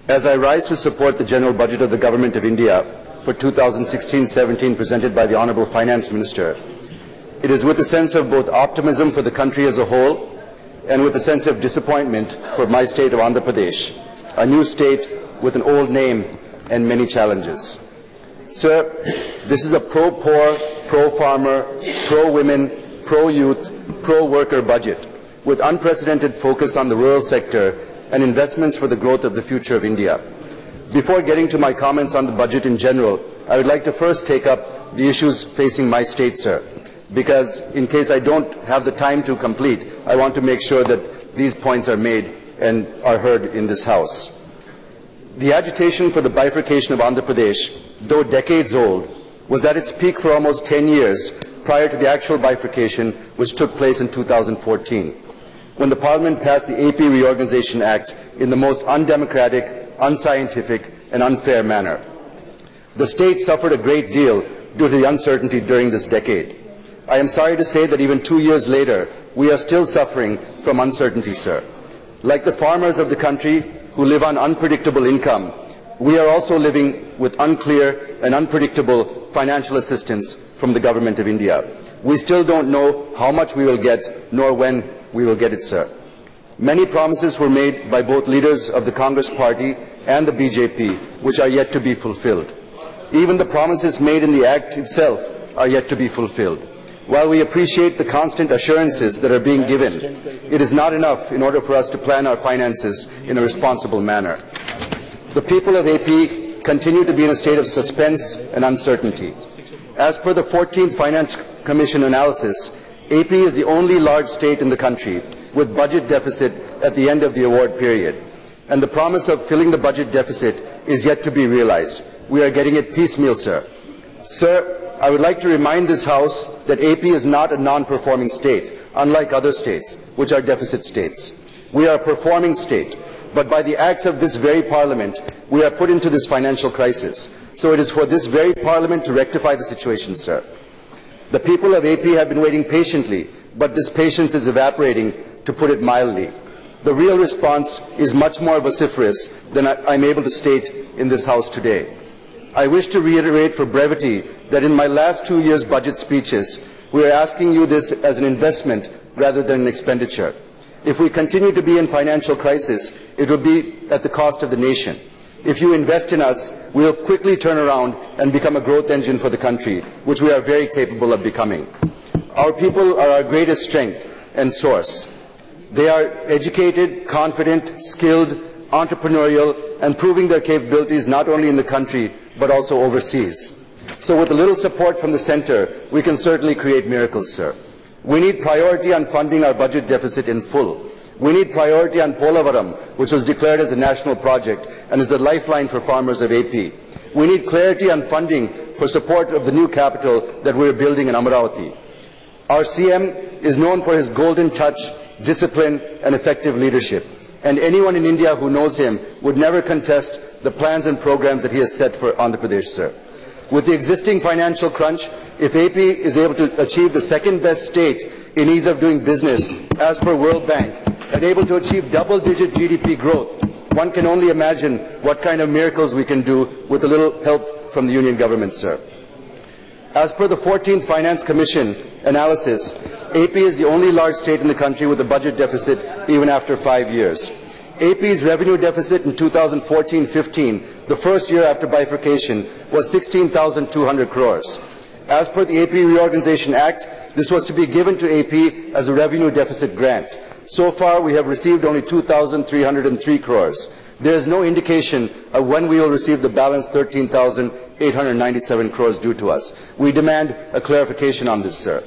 As I rise to support the General Budget of the Government of India for 2016-17 presented by the Honourable Finance Minister, it is with a sense of both optimism for the country as a whole and with a sense of disappointment for my state of Andhra Pradesh, a new state with an old name and many challenges. Sir, this is a pro-poor, pro-farmer, pro-women, pro-youth, pro-worker budget with unprecedented focus on the rural sector and investments for the growth of the future of India. Before getting to my comments on the budget in general, I would like to first take up the issues facing my state, sir, because in case I don't have the time to complete, I want to make sure that these points are made and are heard in this House. The agitation for the bifurcation of Andhra Pradesh, though decades old, was at its peak for almost 10 years prior to the actual bifurcation which took place in 2014, when the Parliament passed the AP Reorganization Act in the most undemocratic, unscientific and unfair manner. The state suffered a great deal due to the uncertainty during this decade. I am sorry to say that even 2 years later, we are still suffering from uncertainty, sir. Like the farmers of the country who live on unpredictable income, we are also living with unclear and unpredictable financial assistance from the Government of India. We still don't know how much we will get, nor when we will get it, sir. Many promises were made by both leaders of the Congress Party and the BJP, which are yet to be fulfilled. Even the promises made in the Act itself are yet to be fulfilled. While we appreciate the constant assurances that are being given, it is not enough in order for us to plan our finances in a responsible manner. The people of AP continue to be in a state of suspense and uncertainty. As per the 14th Finance Commission analysis, AP is the only large state in the country with budget deficit at the end of the award period, and the promise of filling the budget deficit is yet to be realized. We are getting it piecemeal, sir. Sir, I would like to remind this House that AP is not a non-performing state, unlike other states, which are deficit states. We are a performing state, but by the acts of this very Parliament, we are put into this financial crisis. So it is for this very Parliament to rectify the situation, sir. The people of AP have been waiting patiently, but this patience is evaporating, to put it mildly. The real response is much more vociferous than I'm able to state in this House today. I wish to reiterate for brevity that in my last 2 years' budget speeches, we are asking you this as an investment rather than an expenditure. If we continue to be in financial crisis, it will be at the cost of the nation. If you invest in us, we will quickly turn around and become a growth engine for the country, which we are very capable of becoming. Our people are our greatest strength and source. They are educated, confident, skilled, entrepreneurial, and proving their capabilities not only in the country, but also overseas. So with a little support from the centre, we can certainly create miracles, sir. We need priority on funding our budget deficit in full. We need priority on Polavaram, which was declared as a national project and is a lifeline for farmers of AP. We need clarity on funding for support of the new capital that we are building in Amaravati. Our CM is known for his golden touch, discipline and effective leadership. And anyone in India who knows him would never contest the plans and programs that he has set for Andhra Pradesh, sir. With the existing financial crunch, if AP is able to achieve the second best state in ease of doing business as per World Bank and able to achieve double-digit GDP growth, one can only imagine what kind of miracles we can do with a little help from the Union government, sir. As per the 14th Finance Commission analysis, AP is the only large state in the country with a budget deficit even after 5 years. AP's revenue deficit in 2014-15, the first year after bifurcation, was 16,200 crores. As per the AP Reorganization Act, this was to be given to AP as a revenue deficit grant. So far, we have received only 2,303 crores. There is no indication of when we will receive the balance 13,897 crores due to us. We demand a clarification on this, sir.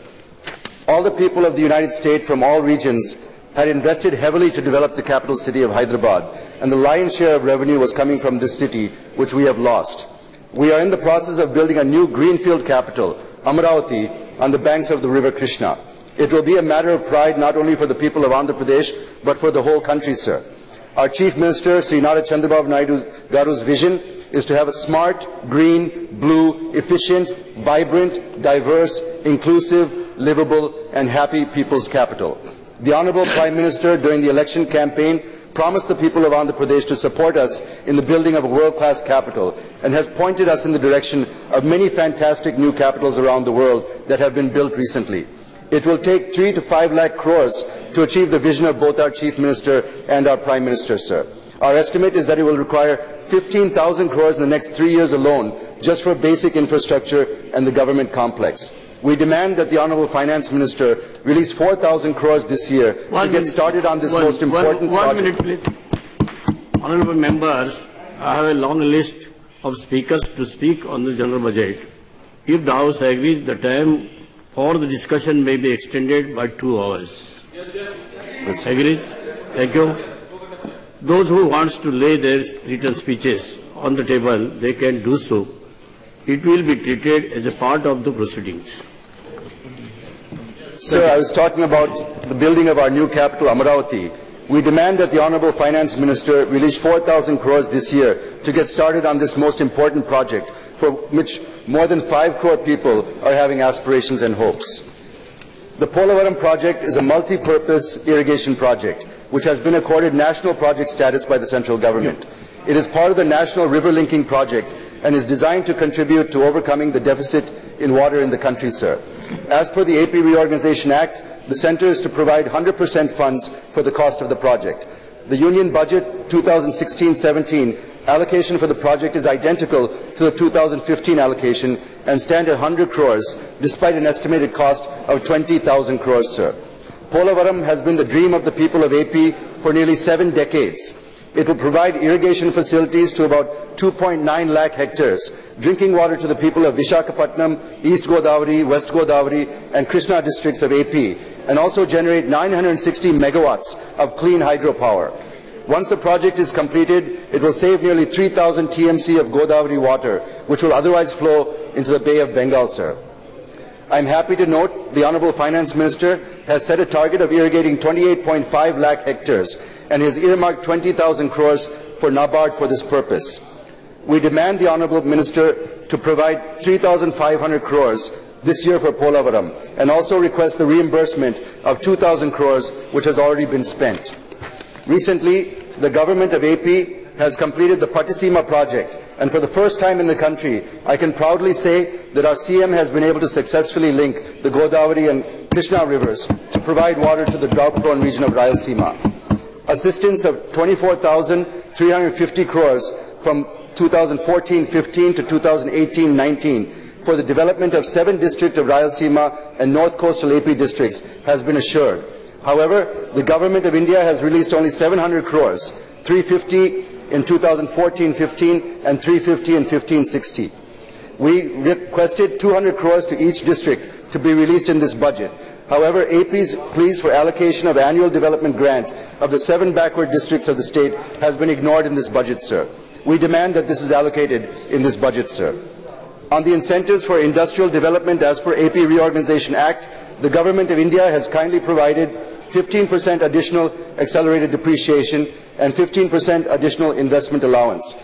All the people of the United States from all regions had invested heavily to develop the capital city of Hyderabad, and the lion's share of revenue was coming from this city, which we have lost. We are in the process of building a new greenfield capital, Amaravati, on the banks of the river Krishna. It will be a matter of pride not only for the people of Andhra Pradesh, but for the whole country, sir. Our Chief Minister, Sri Nara Chandrababu Naidu Garu's vision is to have a smart, green, blue, efficient, vibrant, diverse, inclusive, livable and happy people's capital. The Honourable Prime Minister during the election campaign promised the people of Andhra Pradesh to support us in the building of a world-class capital and has pointed us in the direction of many fantastic new capitals around the world that have been built recently. It will take 3 to 5 lakh crores to achieve the vision of both our Chief Minister and our Prime Minister, sir. Our estimate is that it will require 15,000 crores in the next 3 years alone just for basic infrastructure and the government complex. We demand that the Honourable Finance Minister release 4,000 crores this year to get started on this most important project. 1 minute, please. Honourable members, I have a long list of speakers to speak on the general budget. If the House agrees, the time for the discussion may be extended by 2 hours. Yes. Agrees? Thank you. Those who want to lay their written speeches on the table, they can do so. It will be treated as a part of the proceedings. Sir, I was talking about the building of our new capital, Amaravati. We demand that the Honourable Finance Minister release 4,000 crores this year to get started on this most important project, for which more than 5 crore people are having aspirations and hopes. The Polavaram project is a multi-purpose irrigation project, which has been accorded national project status by the central government. It is part of the National River Linking Project and is designed to contribute to overcoming the deficit in water in the country, sir. As per the AP Reorganization Act, the Centre is to provide 100% funds for the cost of the project. The Union Budget 2016-17 allocation for the project is identical to the 2015 allocation and stand at 100 crores, despite an estimated cost of 20,000 crores, sir. Polavaram has been the dream of the people of AP for nearly 7 decades. It will provide irrigation facilities to about 2.9 lakh hectares, drinking water to the people of Visakhapatnam, East Godavari, West Godavari and Krishna districts of AP, and also generate 960 megawatts of clean hydropower. Once the project is completed, it will save nearly 3,000 TMC of Godavari water, which will otherwise flow into the Bay of Bengal, sir. I am happy to note the Honourable Finance Minister has set a target of irrigating 28.5 lakh hectares and has earmarked 20,000 crores for NABARD for this purpose. We demand the Honourable Minister to provide 3,500 crores this year for Polavaram and also request the reimbursement of 2,000 crores which has already been spent. Recently, the government of AP has completed the Pattisima project, and for the first time in the country, I can proudly say that our CM has been able to successfully link the Godavari and Krishna rivers to provide water to the drought-prone region of Rayalaseema. Assistance of 24,350 crores from 2014-15 to 2018-19 for the development of 7 districts of Rayalaseema and North Coastal AP districts has been assured. However, the Government of India has released only 700 crores, 350 in 2014-15 and 350 in 15-16. We requested 200 crores to each district to be released in this budget. However, AP's pleas for allocation of annual development grant of the 7 backward districts of the state has been ignored in this budget, sir. We demand that this is allocated in this budget, sir. On the incentives for industrial development as per AP Reorganization Act, the Government of India has kindly provided 15% additional accelerated depreciation and 15% additional investment allowance.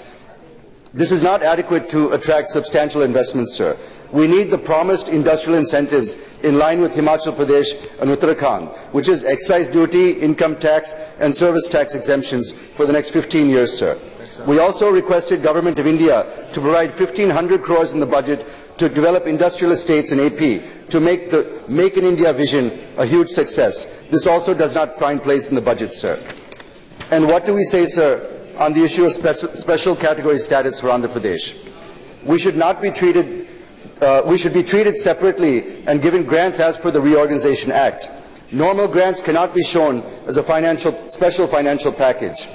This is not adequate to attract substantial investments, sir. We need the promised industrial incentives in line with Himachal Pradesh and Uttarakhand, which is excise duty, income tax and service tax exemptions for the next 15 years, sir. We also requested Government of India to provide 1,500 crores in the budget to develop industrial estates in AP to make the Make in India vision a huge success. This also does not find place in the budget, sir. And what do we say, sir, on the issue of special category status for Andhra Pradesh? We should not be treated, we should be treated separately and given grants as per the Reorganization Act. Normal grants cannot be shown as a special financial package.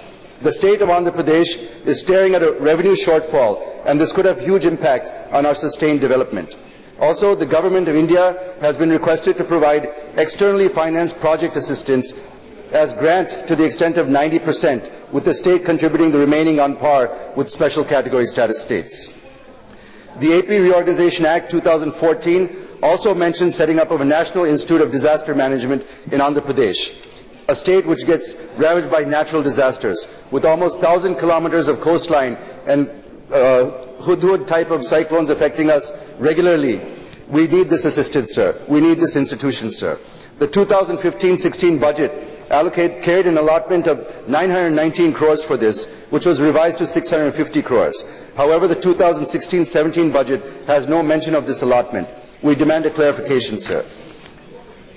The state of Andhra Pradesh is staring at a revenue shortfall, and this could have huge impact on our sustained development. Also, the Government of India has been requested to provide externally financed project assistance as grant to the extent of 90%, with the state contributing the remaining on par with special category status states. The AP Reorganization Act 2014 also mentions setting up of a National Institute of Disaster Management in Andhra Pradesh, a state which gets ravaged by natural disasters, with almost 1,000 kilometers of coastline and Hudhud type of cyclones affecting us regularly. We need this assistance, sir. We need this institution, sir. The 2015-16 budget carried an allotment of 919 crores for this, which was revised to 650 crores. However, the 2016-17 budget has no mention of this allotment. We demand a clarification, sir.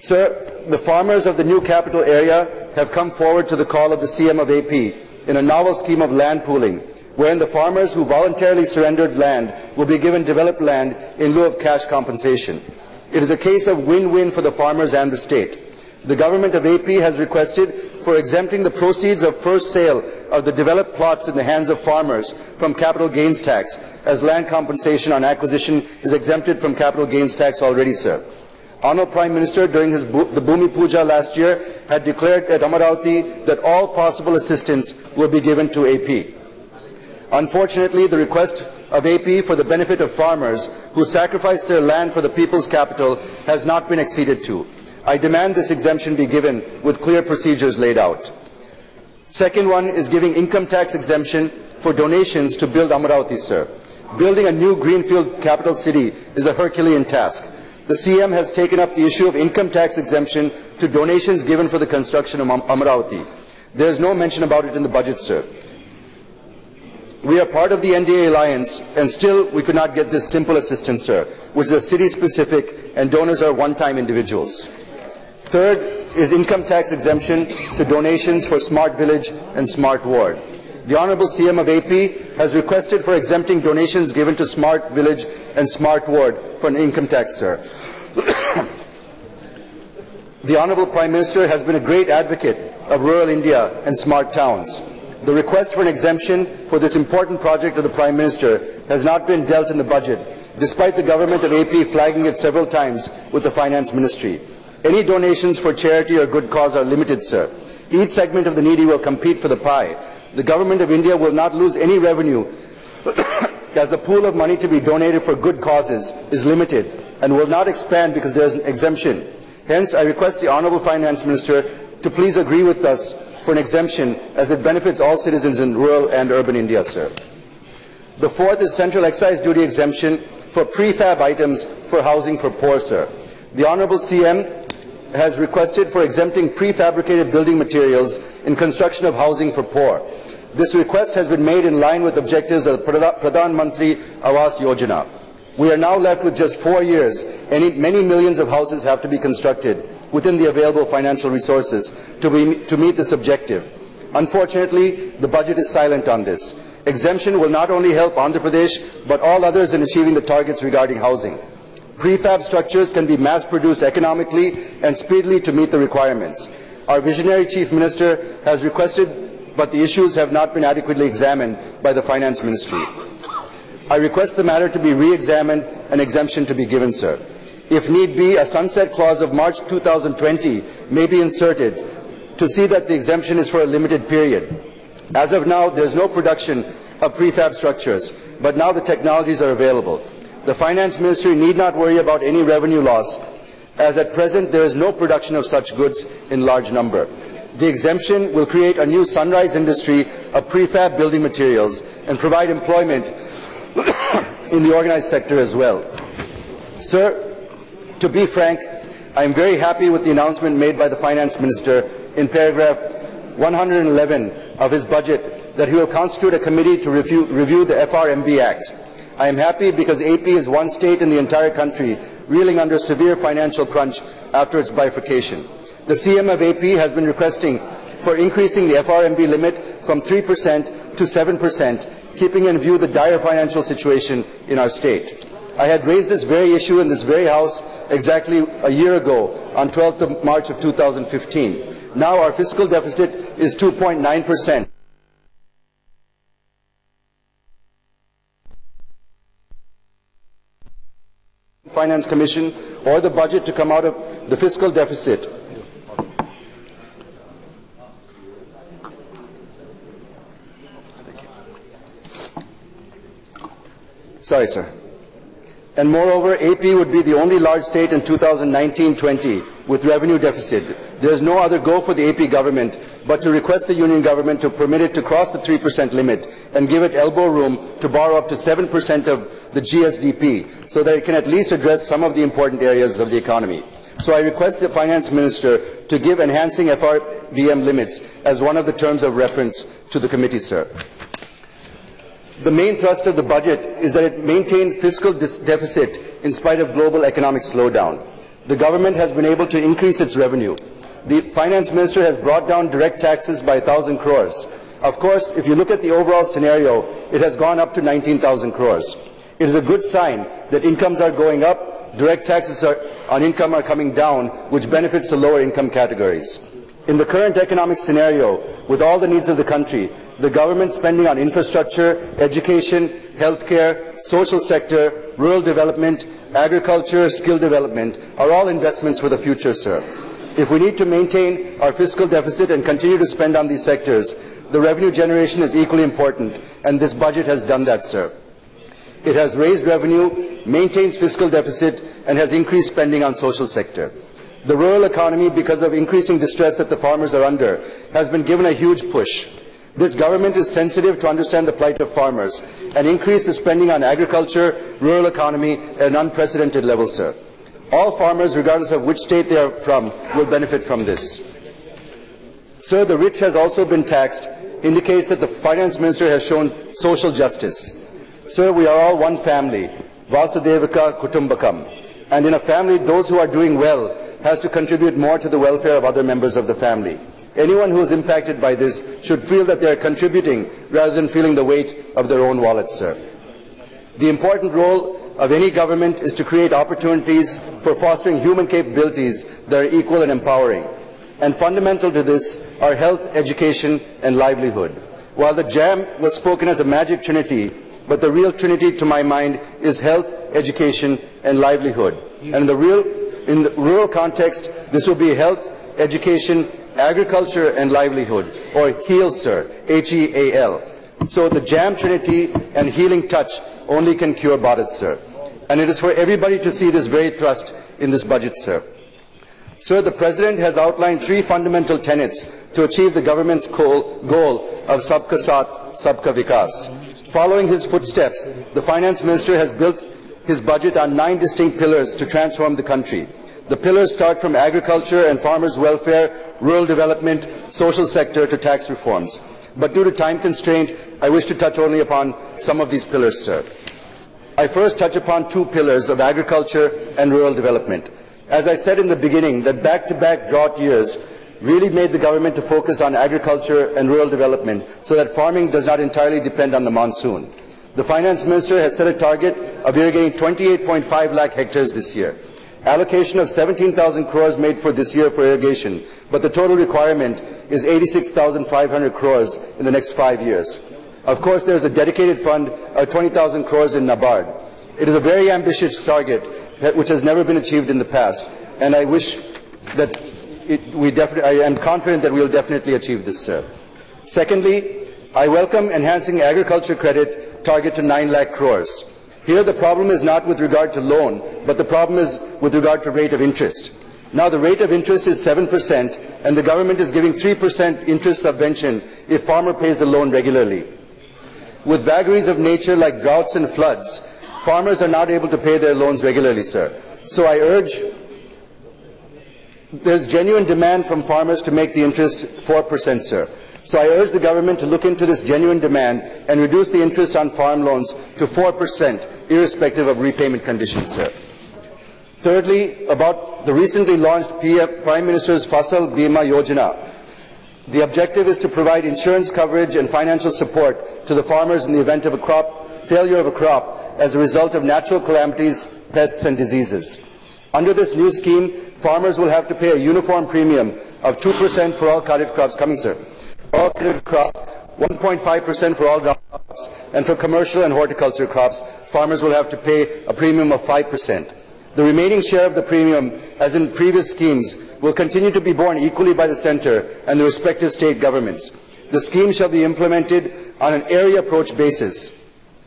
Sir, the farmers of the new capital area have come forward to the call of the CM of AP in a novel scheme of land pooling, wherein the farmers who voluntarily surrendered land will be given developed land in lieu of cash compensation. It is a case of win-win for the farmers and the state. The government of AP has requested for exempting the proceeds of first sale of the developed plots in the hands of farmers from capital gains tax, as land compensation on acquisition is exempted from capital gains tax already, sir. Honorable Prime Minister, during the Bhumi Puja last year, had declared at Amaravati that all possible assistance will be given to AP. Unfortunately, the request of AP for the benefit of farmers who sacrificed their land for the people's capital has not been acceded to. I demand this exemption be given with clear procedures laid out. Second one is giving income tax exemption for donations to build Amaravati, sir. Building a new greenfield capital city is a Herculean task. The CM has taken up the issue of income tax exemption to donations given for the construction of Amaravati. There is no mention about it in the budget, sir. We are part of the NDA alliance, and still we could not get this simple assistance, sir, which is city-specific, and donors are one-time individuals. Third is income tax exemption to donations for Smart Village and Smart Ward. The Honourable CM of AP has requested for exempting donations given to Smart Village and Smart Ward from income tax, sir. The Honourable Prime Minister has been a great advocate of rural India and smart towns. The request for an exemption for this important project of the Prime Minister has not been dealt in the budget, despite the government of AP flagging it several times with the Finance Ministry. Any donations for charity or good cause are limited, sir. Each segment of the needy will compete for the pie. The government of India will not lose any revenue as the pool of money to be donated for good causes is limited and will not expand because there is an exemption. Hence, I request the Honourable Finance Minister to please agree with us for an exemption as it benefits all citizens in rural and urban India, sir. The fourth is central excise duty exemption for prefab items for housing for poor, sir. The Honourable CM has requested for exempting prefabricated building materials in construction of housing for poor. This request has been made in line with objectives of the Pradhan Mantri Awas Yojana. We are now left with just 4 years, and many millions of houses have to be constructed within the available financial resources to meet this objective. Unfortunately, the budget is silent on this. Exemption will not only help Andhra Pradesh, but all others in achieving the targets regarding housing. Prefab structures can be mass-produced economically and speedily to meet the requirements. Our visionary Chief Minister has requested, but the issues have not been adequately examined by the Finance Ministry. I request the matter to be re-examined and exemption to be given, sir. If need be, a sunset clause of March 2020 may be inserted to see that the exemption is for a limited period. As of now, there is no production of prefab structures, but now the technologies are available. The Finance Ministry need not worry about any revenue loss, as at present there is no production of such goods in large number. The exemption will create a new sunrise industry of prefab building materials and provide employment in the organized sector as well. Sir, to be frank, I am very happy with the announcement made by the Finance Minister in paragraph 111 of his budget that he will constitute a committee to review the FRMB Act. I am happy because AP is one state in the entire country reeling under severe financial crunch after its bifurcation. The CM of AP has been requesting for increasing the FRMB limit from 3% to 7%, keeping in view the dire financial situation in our state. I had raised this very issue in this very House exactly a year ago on 12th of March of 2015. Now our fiscal deficit is 2.9%. Finance Commission or the budget to come out of the fiscal deficit. Sorry, sir. And moreover, AP would be the only large state in 2019-20 with revenue deficit. There is no other go for the AP government but to request the Union government to permit it to cross the 3% limit and give it elbow room to borrow up to 7% of the GSDP so that it can at least address some of the important areas of the economy. So I request the Finance Minister to give enhancing FRVM limits as one of the terms of reference to the committee, sir. The main thrust of the budget is that it maintained fiscal deficit in spite of global economic slowdown. The government has been able to increase its revenue. The Finance Minister has brought down direct taxes by 1,000 crores. Of course, if you look at the overall scenario, it has gone up to 19,000 crores. It is a good sign that incomes are going up, direct taxes on income are coming down, which benefits the lower income categories. In the current economic scenario, with all the needs of the country, the government spending on infrastructure, education, healthcare, social sector, rural development, agriculture, skill development are all investments for the future, sir. If we need to maintain our fiscal deficit and continue to spend on these sectors, the revenue generation is equally important, and this budget has done that, sir. It has raised revenue, maintains fiscal deficit, and has increased spending on social sector. The rural economy, because of increasing distress that the farmers are under, has been given a huge push. This government is sensitive to understand the plight of farmers and increase the spending on agriculture, rural economy at an unprecedented level, sir. All farmers, regardless of which state they are from, will benefit from this. Sir, the rich has also been taxed, indicates that the Finance Minister has shown social justice. Sir, we are all one family, Vasudevaka Kutumbakam, and in a family, those who are doing well has to contribute more to the welfare of other members of the family. Anyone who is impacted by this should feel that they are contributing rather than feeling the weight of their own wallet, sir. The important role of any government is to create opportunities for fostering human capabilities that are equal and empowering. And fundamental to this are health, education, and livelihood. While the JAM was spoken as a magic trinity, but the real trinity to my mind is health, education, and livelihood. And in the rural context, this will be health, education, agriculture, and livelihood, or HEAL, sir, H-E-A-L. So the JAM trinity and healing touch only can cure Bharat, sir. And it is for everybody to see this very thrust in this budget, sir. Sir, the President has outlined 3 fundamental tenets to achieve the government's goal of Sabka Saath, Sabka Vikas. Following his footsteps, the Finance Minister has built his budget on 9 distinct pillars to transform the country. The pillars start from agriculture and farmers' welfare, rural development, social sector to tax reforms. But due to time constraint, I wish to touch only upon some of these pillars, sir. I first touch upon 2 pillars of agriculture and rural development. As I said in the beginning, that back-to-back drought years really made the government to focus on agriculture and rural development so that farming does not entirely depend on the monsoon. The Finance Minister has set a target of irrigating 28.5 lakh hectares this year. Allocation of 17,000 crores made for this year for irrigation, but the total requirement is 86,500 crores in the next 5 years. Of course, there is a dedicated fund of 20,000 crores in NABARD. It is a very ambitious target which has never been achieved in the past, and I wish that I am confident that we will definitely achieve this, sir. Secondly, I welcome enhancing agriculture credit target to 9 lakh crores. Here the problem is not with regard to loan, but the problem is with regard to rate of interest. Now the rate of interest is 7%, and the government is giving 3% interest subvention if farmer pays the loan regularly. With vagaries of nature like droughts and floods, farmers are not able to pay their loans regularly, sir. So I urge, there's genuine demand from farmers to make the interest 4%, sir. So I urge the government to look into this genuine demand and reduce the interest on farm loans to 4%, irrespective of repayment conditions, sir. Thirdly, about the recently launched Prime Minister's Fasal Bima Yojana. The objective is to provide insurance coverage and financial support to the farmers in the event of failure of a crop as a result of natural calamities, pests and diseases. Under this new scheme, farmers will have to pay a uniform premium of 2% for all kharif crops, all kharif crops, 1.5% for all crops, and for commercial and horticulture crops, farmers will have to pay a premium of 5%. The remaining share of the premium, as in previous schemes, will continue to be borne equally by the centre and the respective state governments. The scheme shall be implemented on an area approach basis.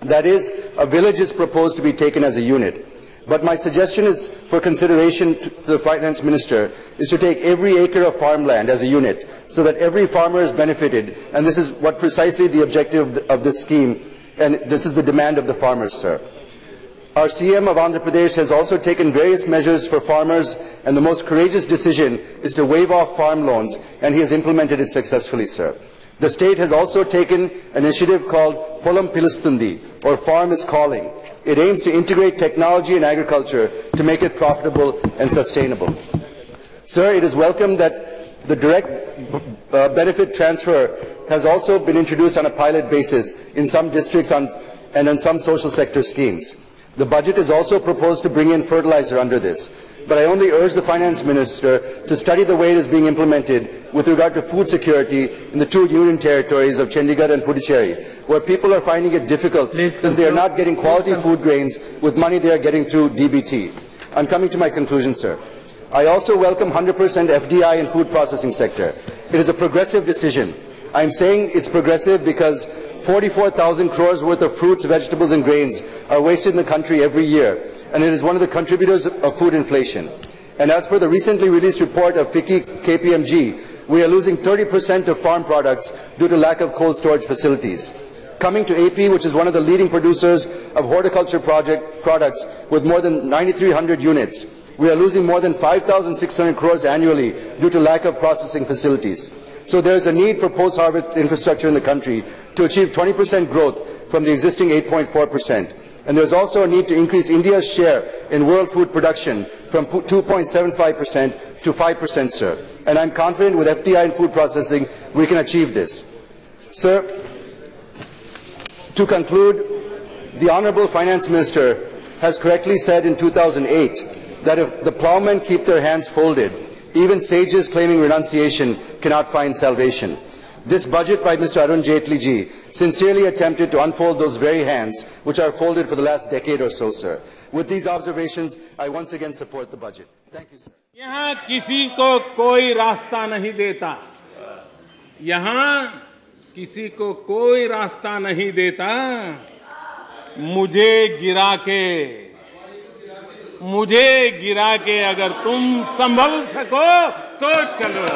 That is, a village is proposed to be taken as a unit. But my suggestion is for consideration to the Finance Minister is to take every acre of farmland as a unit so that every farmer is benefited, and this is what precisely the objective of this scheme, and this is the demand of the farmers, sir. Our CM of Andhra Pradesh has also taken various measures for farmers, and the most courageous decision is to waive off farm loans, and he has implemented it successfully, sir. The state has also taken an initiative called Polam Pilustundi, or Farm is Calling. It aims to integrate technology and agriculture to make it profitable and sustainable. Sir, it is welcome that the direct benefit transfer has also been introduced on a pilot basis in some districts and in some social sector schemes. The budget is also proposed to bring in fertilizer under this, but I only urge the Finance Minister to study the way it is being implemented with regard to food security in the two union territories of Chandigarh and Puducherry, where people are finding it difficult since they are not getting quality food grains with money they are getting through DBT. I'm coming to my conclusion, sir. I also welcome 100% FDI in food processing sector. It is a progressive decision. I'm saying it's progressive because 44,000 crores worth of fruits, vegetables and grains are wasted in the country every year, and it is one of the contributors of food inflation. And as per the recently released report of FICCI KPMG, we are losing 30% of farm products due to lack of cold storage facilities. Coming to AP, which is one of the leading producers of horticulture products with more than 9,300 units, we are losing more than 5,600 crores annually due to lack of processing facilities. So there is a need for post-harvest infrastructure in the country to achieve 20% growth from the existing 8.4%. And there is also a need to increase India's share in world food production from 2.75% to 5%, sir. And I'm confident with FDI and food processing we can achieve this. Sir, to conclude, the Honourable Finance Minister has correctly said in 2008 that if the plowmen keep their hands folded, even sages claiming renunciation cannot find salvation. This budget by Mr. Arun Jaitley ji sincerely attempted to unfold those very hands which are folded for the last decade or so, sir. With these observations, I once again support the budget. Thank you, sir. यहाँ किसी को कोई रास्ता नहीं देता, यहाँ किसी को कोई रास्ता नहीं देता, मुझे गिरा के अगर तुम संभल सको तो चलो।